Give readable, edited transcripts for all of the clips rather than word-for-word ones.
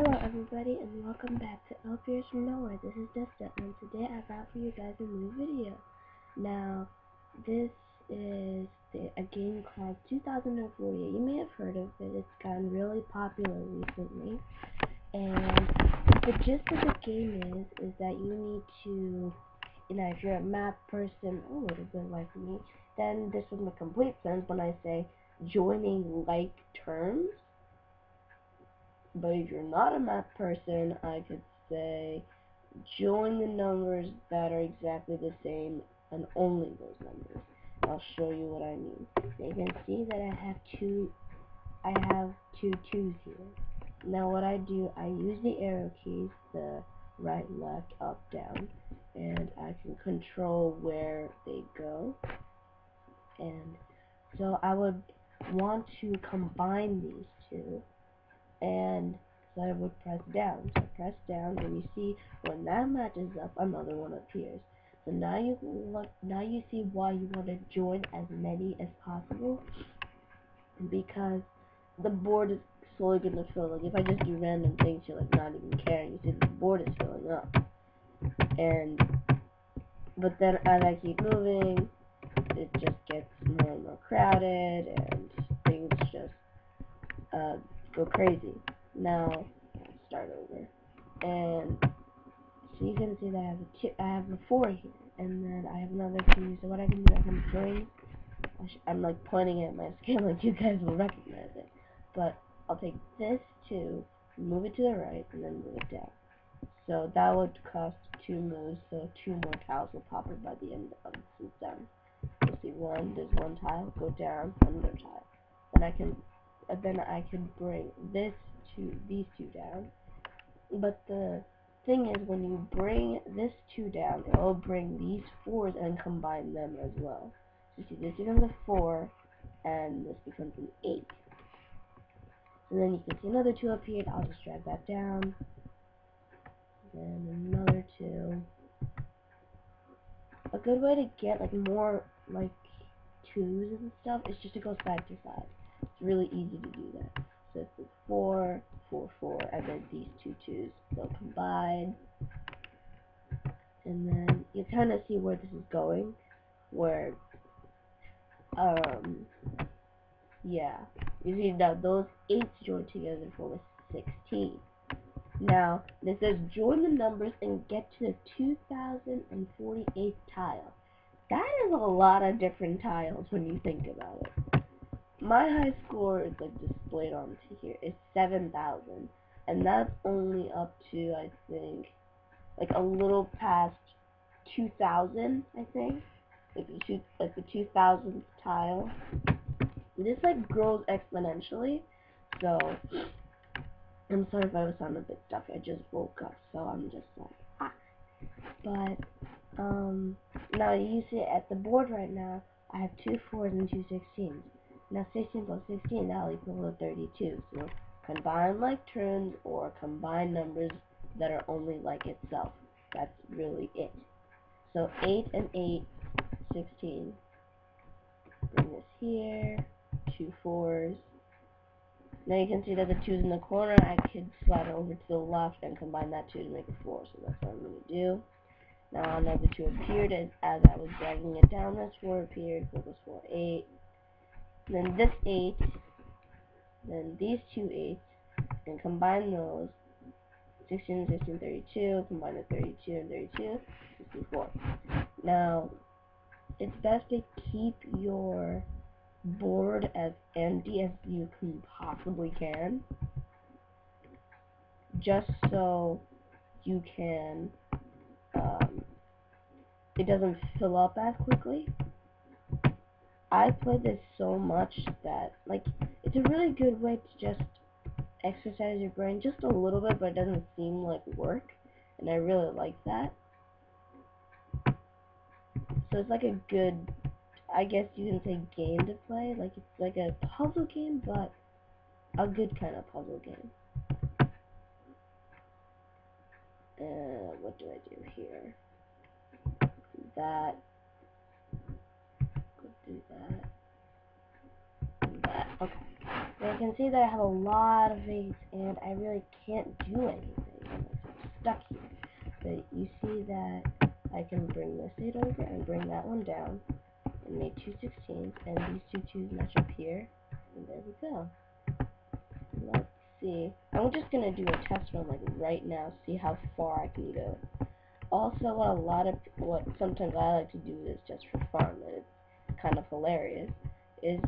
Hello everybody and welcome back to Appears from Nowhere. This is Dystl and today I got for you guys a new video. Now this is a game called 2048. You may have heard of it. It's gotten really popular recently. And the gist of the game is that you need to, if you're a math person a little bit like me, then this would make complete sense when I say joining like terms. But if you're not a math person, I could say join the numbers that are exactly the same and only those numbers. I'll show you what I mean. So you can see that I have two twos here. Now what I do, I use the arrow keys, the right, left, up, down, and I can control where they go. And so I would want to combine these two. And so I would press down. So I press down, and you see when that matches up, another one appears. So now you see why you want to join as many as possible, because the board is slowly gonna fill. Like if I just do random things, you're like not even caring. You see the board is filling up, but then as I keep moving, it just gets more and more crowded, and things just go crazy. Now start over, and so you can see that I have a 4 here, and then I have another 2. So what I can do, I can bring. I'm like pointing at my screen like you guys will recognize it, but I'll take this 2, move it to the right, and then move it down. So that would cost 2 moves, so 2 more tiles will pop up by the end of this is done. You'll see there's 1 tile, go down, another tile. Then I can bring these 2 down. But the thing is, when you bring this 2 down, it will bring these 4s and combine them as well. So you see, this becomes a 4, and this becomes an 8. And then you can see another 2 appeared. I'll just drag that down. Then another 2. A good way to get more 2s and stuff is just to go side to side. It's really easy to do that. So it's a 4, 4, 4, and then these 2 2s, they'll combine. And then you kind of see where this is going, where, yeah. You see now those 8s join together to form a 16. Now, this says join the numbers and get to the 2048th tile. That is a lot of different tiles when you think about it. My high score is displayed on here. It's 7,000, and that's only up to, I think, a little past 2,000. I think, the 2,000th tile. This grows exponentially. So I'm sorry if I was sounding a bit stuffy. I just woke up, so I'm just But now you see at the board right now, I have 2 4s and 2 16s. Now 16 plus 16 now equals 32. So combine like terms or combine numbers that are only like itself. That's really it. So 8 and 8, 16. Bring this here, 2 4s. Now you can see that the 2's in the corner. I could slide it over to the left and combine that 2 to make a 4. So that's what I'm going to do. Now another 2 appeared as I was dragging it down. This 4 appeared. 4 plus 4, 8. Then this 8. Then these 2 8s. And combine those. 16 and 16, 32. Combine the 32 and 32. 64. Now, it's best to keep your board as empty as you possibly can. Just so you can it doesn't fill up as quickly. I play this so much that it's a really good way to just exercise your brain just a little bit, but it doesn't seem like work, and I really like that. So it's a good, I guess you can say, game to play. It's a puzzle game, but a good kind of puzzle game. What do I do here? That. Go do that. And that. Okay. And you can see that I have a lot of 8s, and I really can't do anything. I'm stuck here. But you see that I can bring this 8 over and bring that one down, and make 2 16s, and these two 2s match up here, and there we go. Let's see. I'm just gonna do a test run like right now, see how far I can go. Also, what sometimes I like to do is just for fun, and it's kind of hilarious, is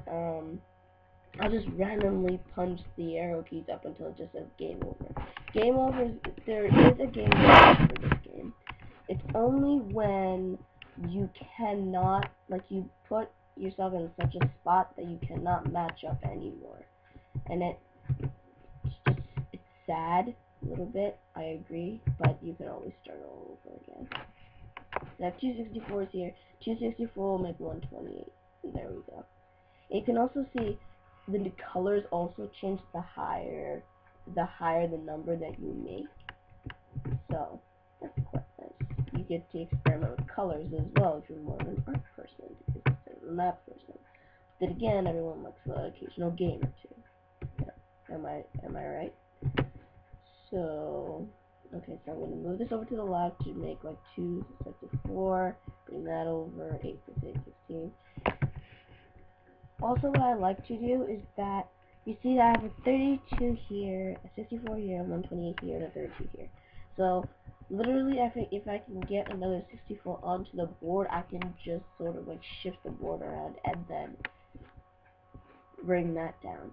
I'll just randomly punch the arrow keys up until it just says game over. Game over, there is a game over for this game. It's only when you cannot, like you put yourself in such a spot that you cannot match up anymore. And it's sad a little bit, I agree, but you can always start all over again. I have 264s here. 264 will make 128. And there we go. You can also see the colors also change the higher the number that you make. So that's quite nice. You get to experiment with colors as well if you're more of an art person instead of a math person. Then again, everyone likes the occasional game or two. Yeah. Am I right? So okay, so I'm gonna move this over to the left to make like 2 sets of 4. Bring that over. 8 plus 8, 16. Also, what I like to do is that you see that I have a 32 here, a 64 here, a 128 here, and a 32 here. So literally, if I can get another 64 onto the board, I can just sort of like shift the board around and then bring that down.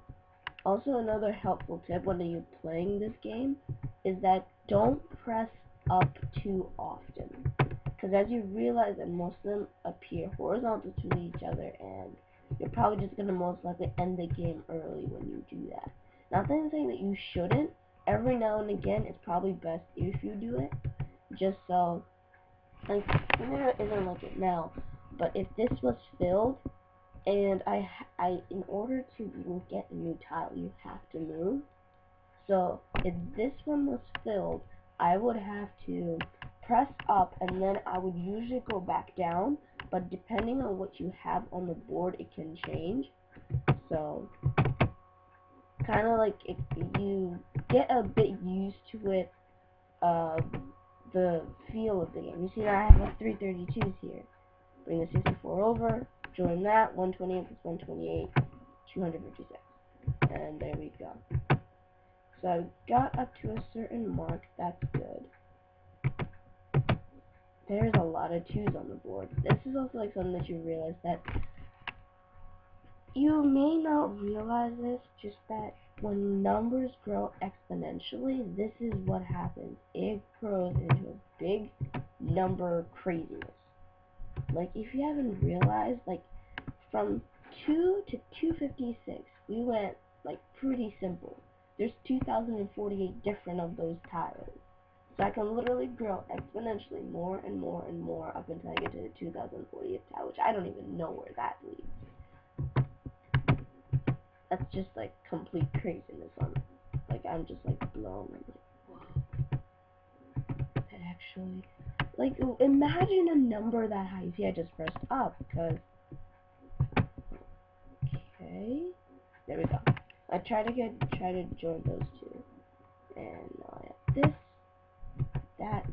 Also, another helpful tip when you're playing this game is that don't press up too often, because as you realize that most of them appear horizontal to each other, and you're probably just going to most likely end the game early when you do that. Not that I'm saying that you shouldn't. Every now and again, it's probably best if you do it, just so, like, it isn't like it now, but if this was filled, and in order to even get a new tile, you have to move. So if this one was filled, I would have to press up, and then I would usually go back down, but depending on what you have on the board, it can change. So kind of like if you get a bit used to it, the feel of the game. You see that I have like 332s here. Bring the 64 over, join that, 128 plus 128, 256. And there we go. So I got up to a certain mark, that's good. There's a lot of 2s on the board. This is also like something that you realize that you may not realize this, just that when numbers grow exponentially, this is what happens. It grows into a big number craziness. Like, if you haven't realized, like, from 2 to 256, we went, like, pretty simple. There's 2,048 different of those tiles. So I can literally grow exponentially more and more and more up until I get to the 2040th tile, which I don't even know where that leads. That's just, like, complete craziness on it. Like, I'm just, like, blown. I'm like, whoa. That actually... Like, imagine a number that high. You see, I just pressed up, because... Okay. There we go. I try to join those two. And now I have this, that.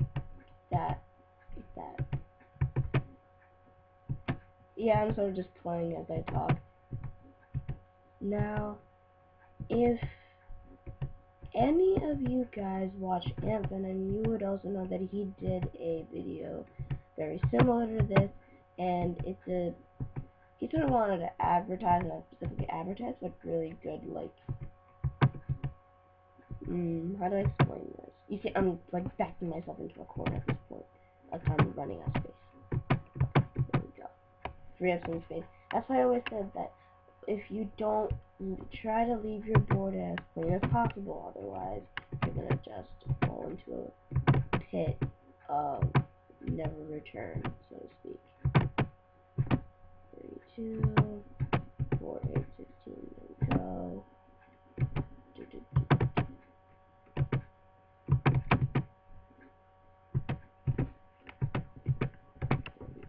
Yeah, I'm sort of just playing as I talk. Now, if any of you guys watch Anthem, and you would also know that he did a video very similar to this, and he sort of wanted to advertise, not specifically advertise, but really good, like, how do I explain this? You see, I'm, like, backing myself into a corner at this point, like I'm running out of space. There we go. Free up some space. That's why I always said that if you don't try to leave your board as clean as possible, otherwise you're gonna just fall into a pit of never return, so to speak. 32, 4, 8, 16, there we go.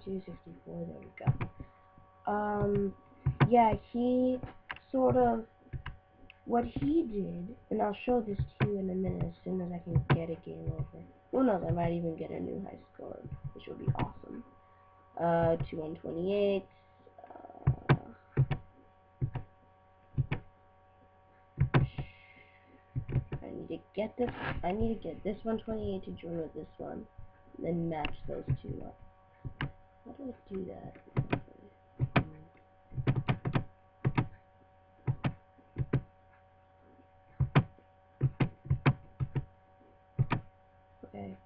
264, there we go. Yeah, he sort of what he did, and I'll show this to you in a minute as soon as I can get a game over. Who knows, I might even get a new high score, which would be awesome. 128. I need to get this 128 to join with this one, then match those two up. How do I do that? Okay,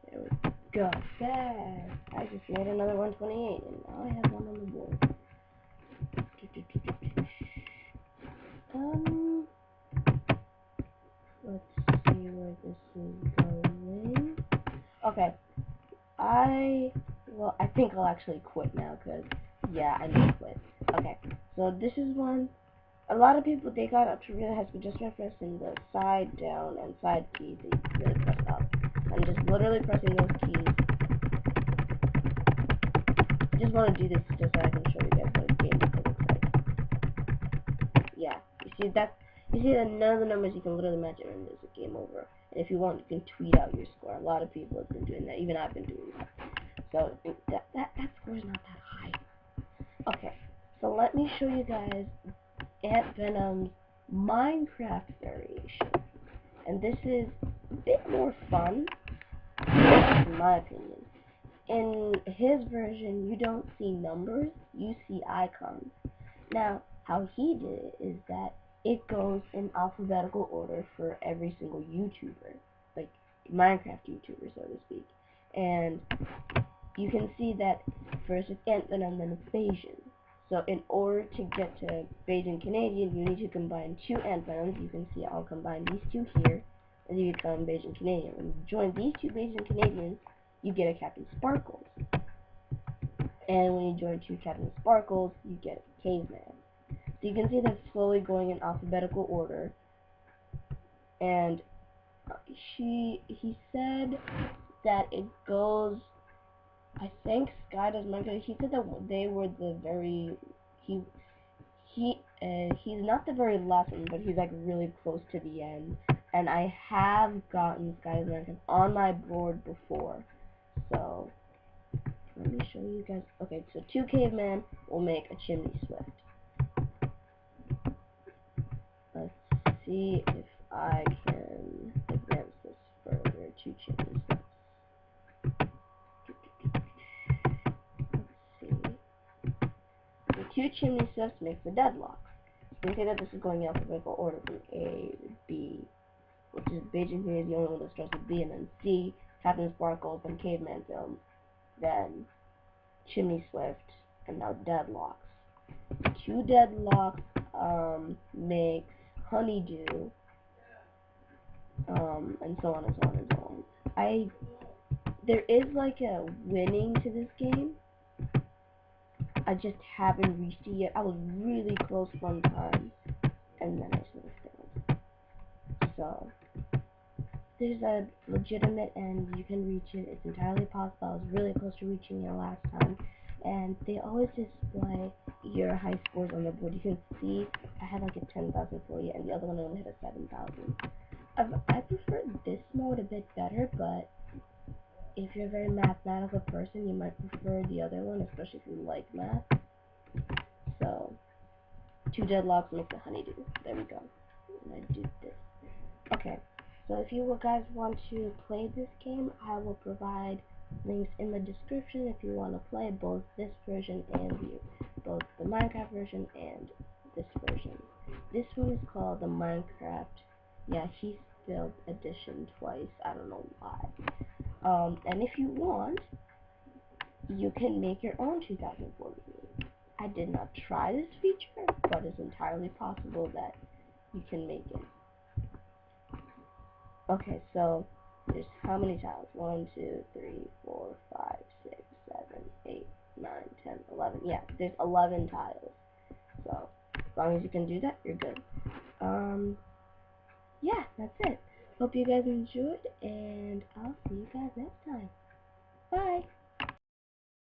there we go. There! I just made another 128, and now I have one on the board. Let's see where this is going. Okay, well, I think I'll actually quit now, because, yeah, I need to quit. Okay, so this is one. A lot of people, they got up to really high speed just by pressing the side down and side keys. They really press up. I'm just literally pressing those keys. I just want to do this just so I can show you guys what a game looks like. Yeah, you see that none of the numbers you can literally match it, and there's a game over. And if you want, you can tweet out your score. A lot of people have been doing that. Even I've been doing that. So that score is not that high. Okay, so let me show you guys Ant Venom's Minecraft variation. And this is a bit more fun, in my opinion. In his version, you don't see numbers, you see icons. Now, how he did it is that it goes in alphabetical order for every single YouTuber, like Minecraft YouTuber, so to speak. And you can see that first it's Ant Venom, then it's Bayesian. So in order to get to Bayesian Canadian, you need to combine two Ant Venoms. You can see I'll combine these two here, and you become Bayesian Canadian. When you join these two Bayesian Canadians, you get a Captain Sparkles. And when you join two Captain Sparkles, you get a Caveman. So you can see that's slowly going in alphabetical order. And he said that it goes, I think Sky does Minecraft. He said that they were the very, he's not the very last one, but he's like really close to the end. And I have gotten Sky does Minecraft on my board before. So let me show you guys. Okay, so two cavemen will make a chimney swift. Let's see if I can advance this further. Two chimney swifts. Two chimney swifts make the deadlock. So you can see that this is going in alphabetical order from A to B, which is Bayesian here is the only one that starts with B, and then C, Captain Sparkles, and Caveman Film, then Chimney Swift, and now Deadlocks. Two Deadlocks makes Honeydew, and so on and so on and so on. There is like a winning to this game. I just haven't reached it yet. I was really close one time, and then I sort of failed. So, there's a legitimate end. You can reach it. It's entirely possible. I was really close to reaching it last time. And they always display your high scores on the board. You can see I had like a 10,040, and the other one only had a 7,000. I prefer this mode a bit better, but if you're a very mathematical person, you might prefer the other one, especially if you like math. So, two deadlocks make the honeydew. There we go. And I do this. Okay, so if you guys want to play this game, I will provide links in the description if you want to play both this version and both the Minecraft version and this version. This one is called the Minecraft. Yeah, he spelled edition twice. I don't know why. And if you want, you can make your own 2040. I did not try this feature, but it's entirely possible that you can make it. Okay, so there's how many tiles? 1, 2, 3, 4, 5, 6, 7, 8, 9, 10, 11. Yeah, there's 11 tiles. So as long as you can do that, you're good. Yeah, that's it. Hope you guys enjoyed, and I'll see you guys next time. Bye!